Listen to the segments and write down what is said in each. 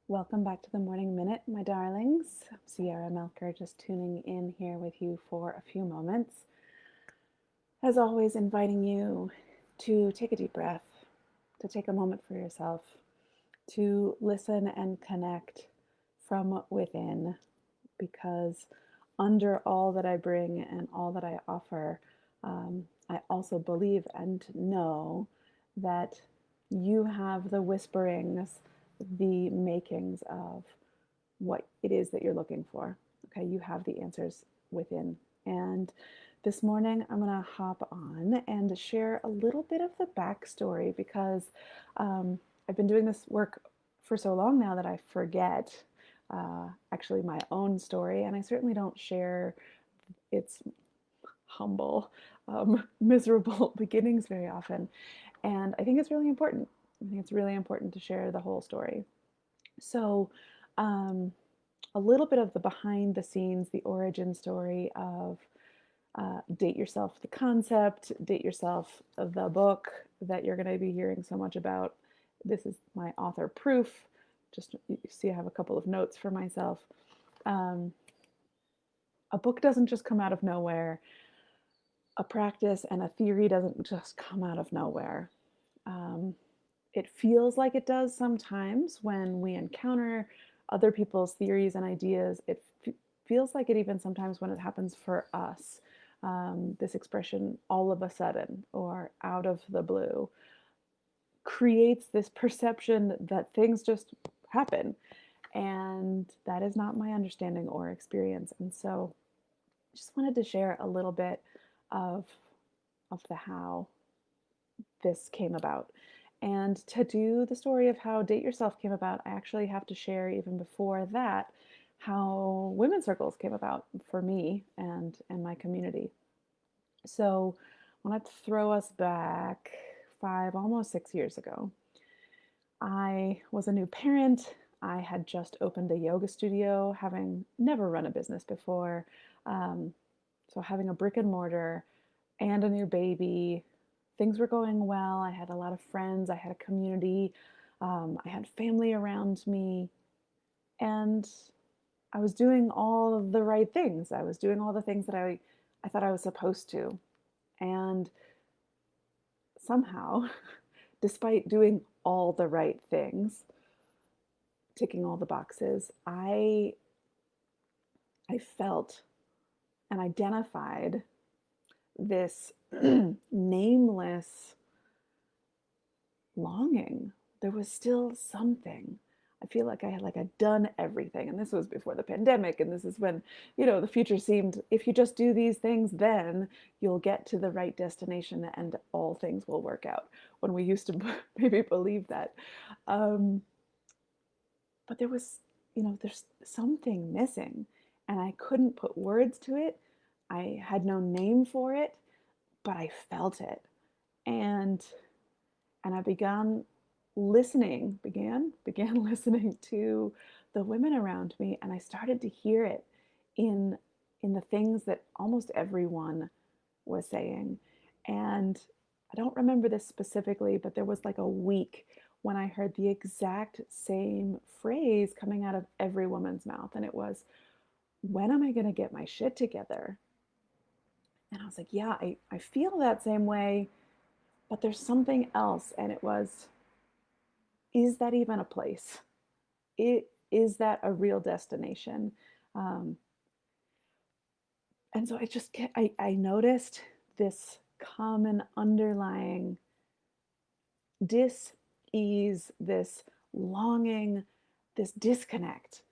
Welcome back to the Morning Minute, my darlings. I'm Sierra Melker, just tuning in here with you for a few moments. As always, inviting you to take a deep breath, to take a moment for yourself, to listen and connect from within, because under all that I bring and all that I offer, I also believe and know that you have the whisperings, the makings of what it is that you're looking for. Okay, you have the answers within. And this morning, I'm going to hop on and share a little bit of the backstory because I've been doing this work for so long now that I forget actually my own story, and I certainly don't share its humble, miserable beginnings very often. And I think it's really important. I think it's really important to share the whole story. So, um, a little bit of the behind the scenes, the origin story of Date Yourself, the concept, Date Yourself, the book that you're going to be hearing so much about. This is my author proof. Just you see, I have a couple of notes for myself. Um, a book doesn't just come out of nowhere. A practice and a theory doesn't just come out of nowhere. Um, it feels like it does sometimes when we encounter other people's theories and ideas. It feels like it even sometimes when it happens for us. This expression, all of a sudden or out of the blue, creates this perception that things just happen. And that is not my understanding or experience. And so I just wanted to share a little bit of, of the how this came about. And to do the story of how Date Yourself came about, I actually have to share even before that how women's circles came about for me and my community. So I want to throw us back 5, almost 6 years ago. I was a new parent. I had just opened a yoga studio, having never run a business before. Um, so having a brick and mortar and a new baby, things were going well. I had a lot of friends, I had a community, I had family around me, and I was doing all of the right things. I was doing all the things that I thought I was supposed to. And somehow, despite doing all the right things, ticking all the boxes, I felt and identified this nameless longing. There was still something. I feel like I'd done everything, and this was before the pandemic, and this is when the future seemed, if you just do these things, then you'll get to the right destination and all things will work out. When we used to maybe believe that, um, but there's something missing, and I couldn't put words to it. I had no name for it, but I felt it, and I began listening to the women around me, and I started to hear it in the things that almost everyone was saying. And I don't remember this specifically, but there was like a week when I heard the exact same phrase coming out of every woman's mouth, and it was, when am I going to get my shit together? And I was like, yeah, I feel that same way, but there's something else. And it was, is that even a place? Is that a real destination? Um, and so I noticed this common underlying dis-ease, this longing, this disconnect.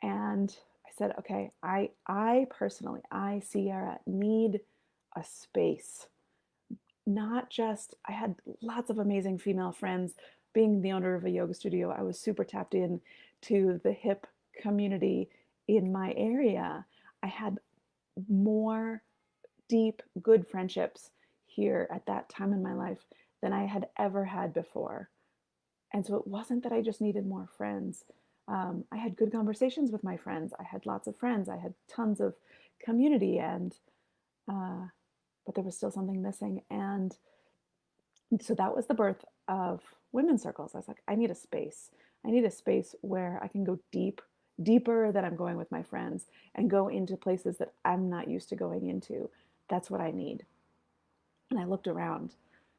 And I said, okay, I personally, I, Sierra, need a space. Not just, I had lots of amazing female friends. Being the owner of a yoga studio, I was super tapped in to the hip community in my area. I had more deep, good friendships here at that time in my life than I had ever had before. And so it wasn't that I just needed more friends. I had good conversations with my friends. I had lots of friends. I had tons of community, and uh, but there was still something missing. And so that was the birth of women's circles. I was like, I need a space. I need a space where I can go deeper than I'm going with my friends, and go into places that I'm not used to going into. That's what I need. And I looked around.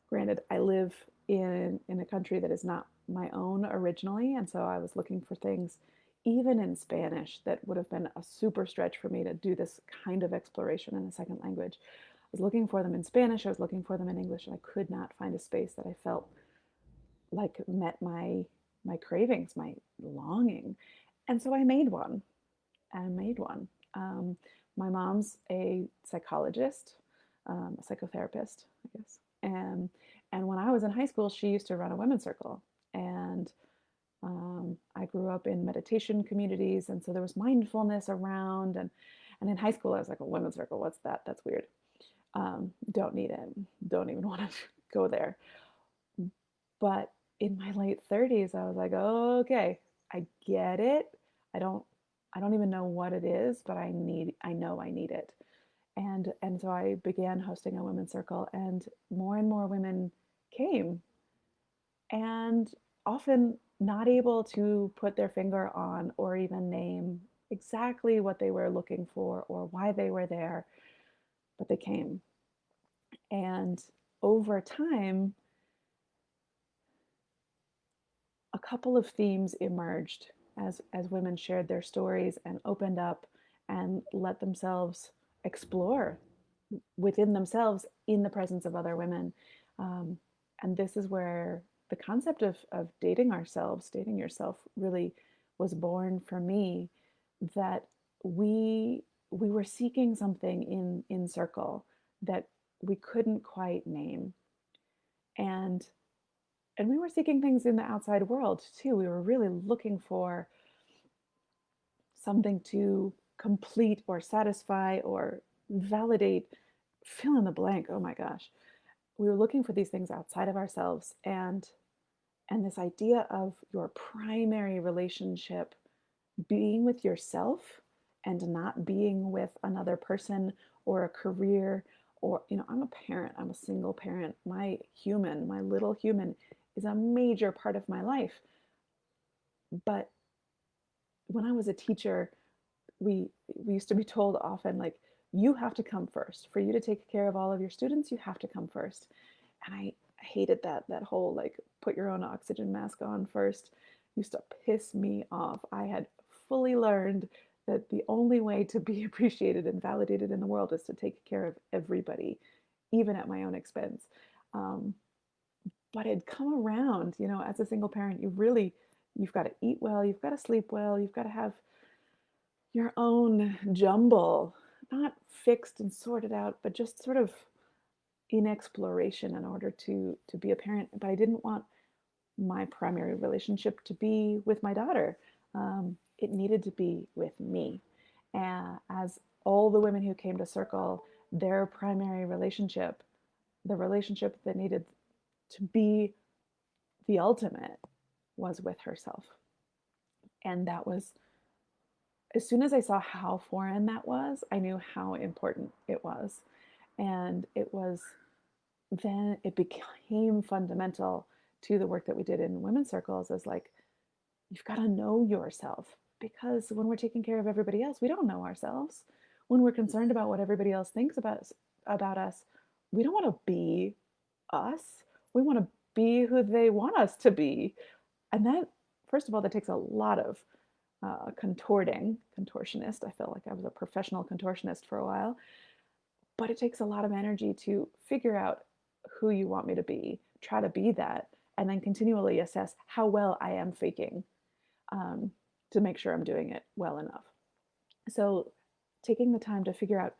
Granted, I live in a country that is not my own originally, and so I was looking for things even in Spanish that would have been a super stretch for me to do this kind of exploration in a second language. I was looking for them in Spanish, I was looking for them in English, and I could not find a space that I felt like met my cravings, my longing. And so I made one. I made one. My mom's a psychologist, a psychotherapist, I guess. And when I was in high school, she used to run a women's circle. And I grew up in meditation communities, and so there was mindfulness around. And in high school, I was like, a women's circle, what's that? That's weird. Don't need it. Don't even want to go there. But in my late 30s, I was like, oh, okay, I get it. I don't I don't even know what it is, but I know I need it. And so I began hosting a women's circle, and more women came, and often not able to put their finger on or even name exactly what they were looking for or why they were there, but they came. And over time, a couple of themes emerged as women shared their stories and opened up and let themselves explore within themselves in the presence of other women. Um, and this is where the concept of dating ourselves, dating yourself, really was born for me. That we were seeking something in circle that we couldn't quite name, and we were seeking things in the outside world too. We were really looking for something to complete or satisfy or validate, fill in the blank. Oh my gosh. We were looking for these things outside of ourselves, and this idea of your primary relationship being with yourself and not being with another person or a career. Or, I'm a parent, I'm a single parent. My little human is a major part of my life. But when I was a teacher, we used to be told often, like, you have to come first. For you to take care of all of your students, you have to come first. And I hated that whole, like, put your own oxygen mask on first. Used to piss me off. I had fully learned that the only way to be appreciated and validated in the world is to take care of everybody, even at my own expense. Um, but it'd come around, as a single parent, you've got to eat well, you've got to sleep well, you've got to have your own jumble, not fixed and sorted out, but just sort of in exploration in order to be a parent. But I didn't want my primary relationship to be with my daughter. It needed to be with me. And as all the women who came to Circle, their primary relationship, the relationship that needed to be the ultimate, was with herself. And that was, as soon as I saw how foreign that was, I knew how important it was. And then it became fundamental to the work that we did in women's circles, as like, you've got to know yourself, because when we're taking care of everybody else, we don't know ourselves. When we're concerned about what everybody else thinks about us, we don't want to be us. We want to be who they want us to be. And that, first of all, that takes a lot of contortionist. I felt like I was a professional contortionist for a while, but it takes a lot of energy to figure out who you want me to be, try to be that, and then continually assess how well I am faking, um, to make sure I'm doing it well enough. So, taking the time to figure out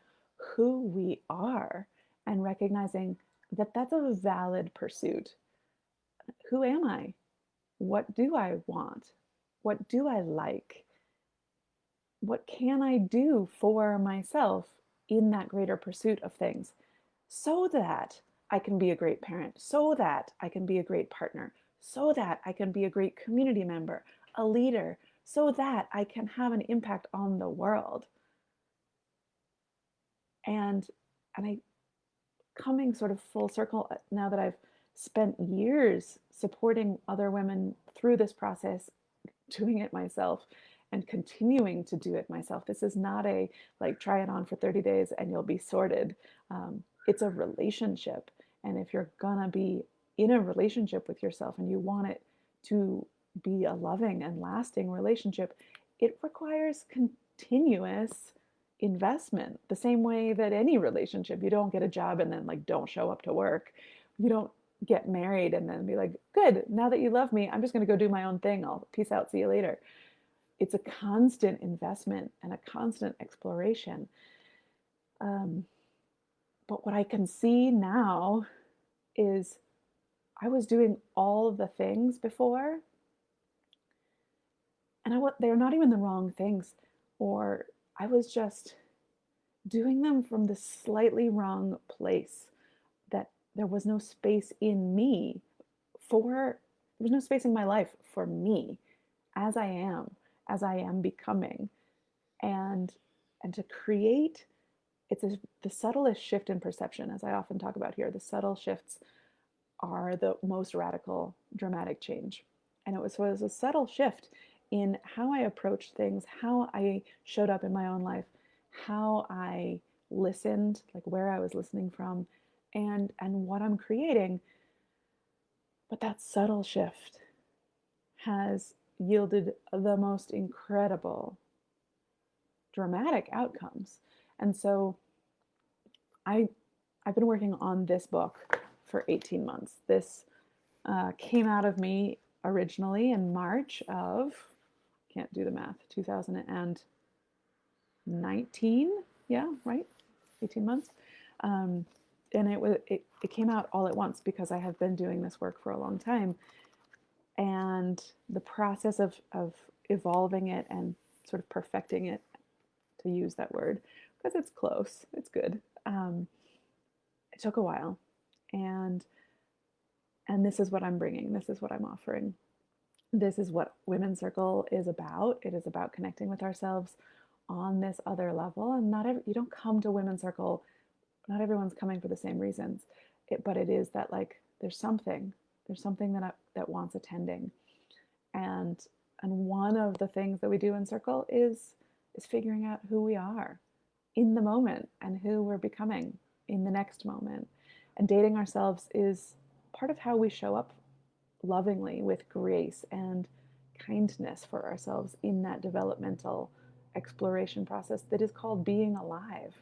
who we are and recognizing that that's a valid pursuit. Who am I? What do I want? What do I like? What can I do for myself in that greater pursuit of things, so that I can be a great parent, so that I can be a great partner, so that I can be a great community member, a leader, so that I can have an impact on the world. And I, coming sort of full circle, now that I've spent years supporting other women through this process, doing it myself and continuing to do it myself. This is not a like try it on for 30 days and you'll be sorted. It's a relationship. And if you're gonna be in a relationship with yourself and you want it to be a loving and lasting relationship, it requires continuous investment. The same way that any relationship, you don't get a job and then like don't show up to work. You don't get married and then be like, good, now that you love me, I'm just going to go do my own thing. I'll peace out, see you later. It's a constant investment and a constant exploration. But what I can see now is I was doing all the things before, and they're not even the wrong things, or I was just doing them from the slightly wrong place, that there was no space in me there was no space in my life for me as I am becoming. And to create, the subtlest shift in perception, as I often talk about here. The subtle shifts are the most radical, dramatic change. And it was a subtle shift in how I approached things, how I showed up in my own life, how I listened, like where I was listening from, and what I'm creating. But that subtle shift has yielded the most incredible, dramatic outcomes. And so I've been working on this book for 18 months. This came out of me originally in March of, can't do the math, 2019. Yeah, right? 18 months. And it came out all at once because I have been doing this work for a long time. And the process of evolving it and sort of perfecting it, to use that word, because it's close, it's good. It took a while. And this is what I'm bringing. This is what I'm offering. This is what Women's Circle is about. It is about connecting with ourselves on this other level. And you don't come to Women's Circle, not everyone's coming for the same reasons. But it is that like there's something that wants attending. And one of the things that we do in Circle is figuring out who we are in the moment and who we're becoming in the next moment. And dating ourselves is part of how we show up lovingly with grace and kindness for ourselves in that developmental exploration process that is called being alive.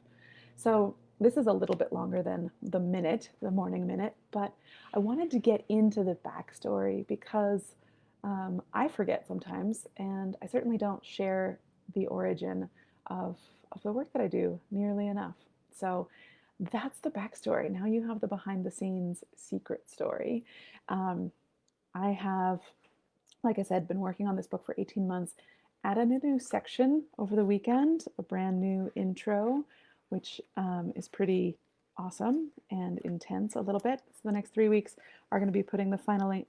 So this is a little bit longer than the morning minute, but I wanted to get into the backstory because I forget sometimes, and I certainly don't share the origin of the work that I do nearly enough. So that's the backstory. Now you have the behind the scenes secret story. I have, like I said, been working on this book for 18 months, added a new section over the weekend, a brand new intro, which is pretty awesome and intense a little bit. So the next 3 weeks are going to be putting the final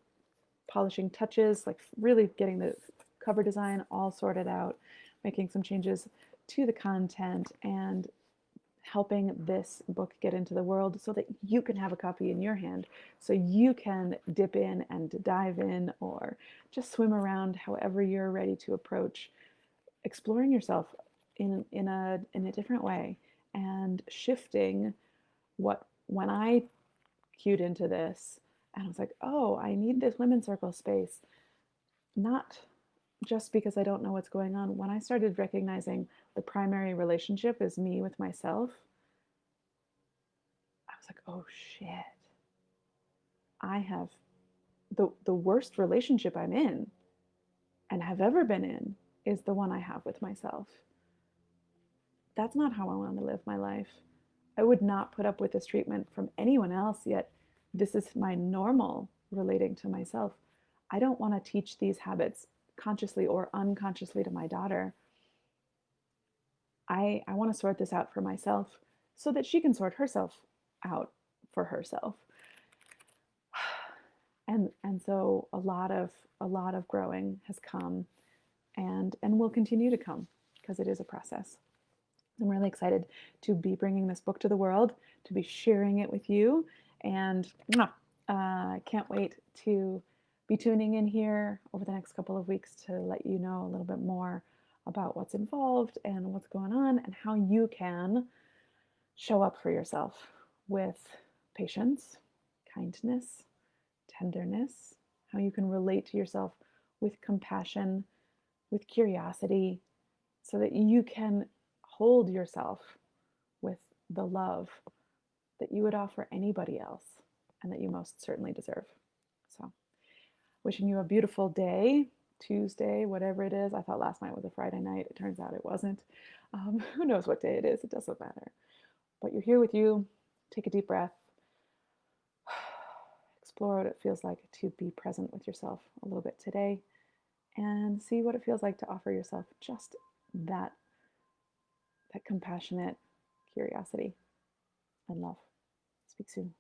polishing touches, like really getting the cover design all sorted out, making some changes to the content, and helping this book get into the world so that you can have a copy in your hand, so you can dip in and dive in or just swim around however you're ready to approach exploring yourself in a different way, and shifting when I cued into this and I was like, oh, I need this Women's Circle space, not just because I don't know what's going on. When I started recognizing the primary relationship is me with myself, I was like, oh shit, I have the worst relationship I'm in and have ever been in is the one I have with myself. That's not how I want to live my life. I would not put up with this treatment from anyone else, yet this is my normal relating to myself. I don't want to teach these habits consciously or unconsciously to my daughter. I want to sort this out for myself so that she can sort herself out for herself. And so a lot of growing has come and will continue to come because it is a process. I'm really excited to be bringing this book to the world, to be sharing it with you, and I can't wait to be tuning in here over the next couple of weeks to let you know a little bit more about what's involved and what's going on and how you can show up for yourself with patience, kindness, tenderness, how you can relate to yourself with compassion, with curiosity, so that you can hold yourself with the love that you would offer anybody else and that you most certainly deserve. So, wishing you a beautiful day, Tuesday, whatever it is. I thought last night was a Friday night. It turns out it wasn't. Who knows what day it is? It doesn't matter. But you're here with you. Take a deep breath. Explore what it feels like to be present with yourself a little bit today and see what it feels like to offer yourself just that compassionate curiosity and love. Speak soon.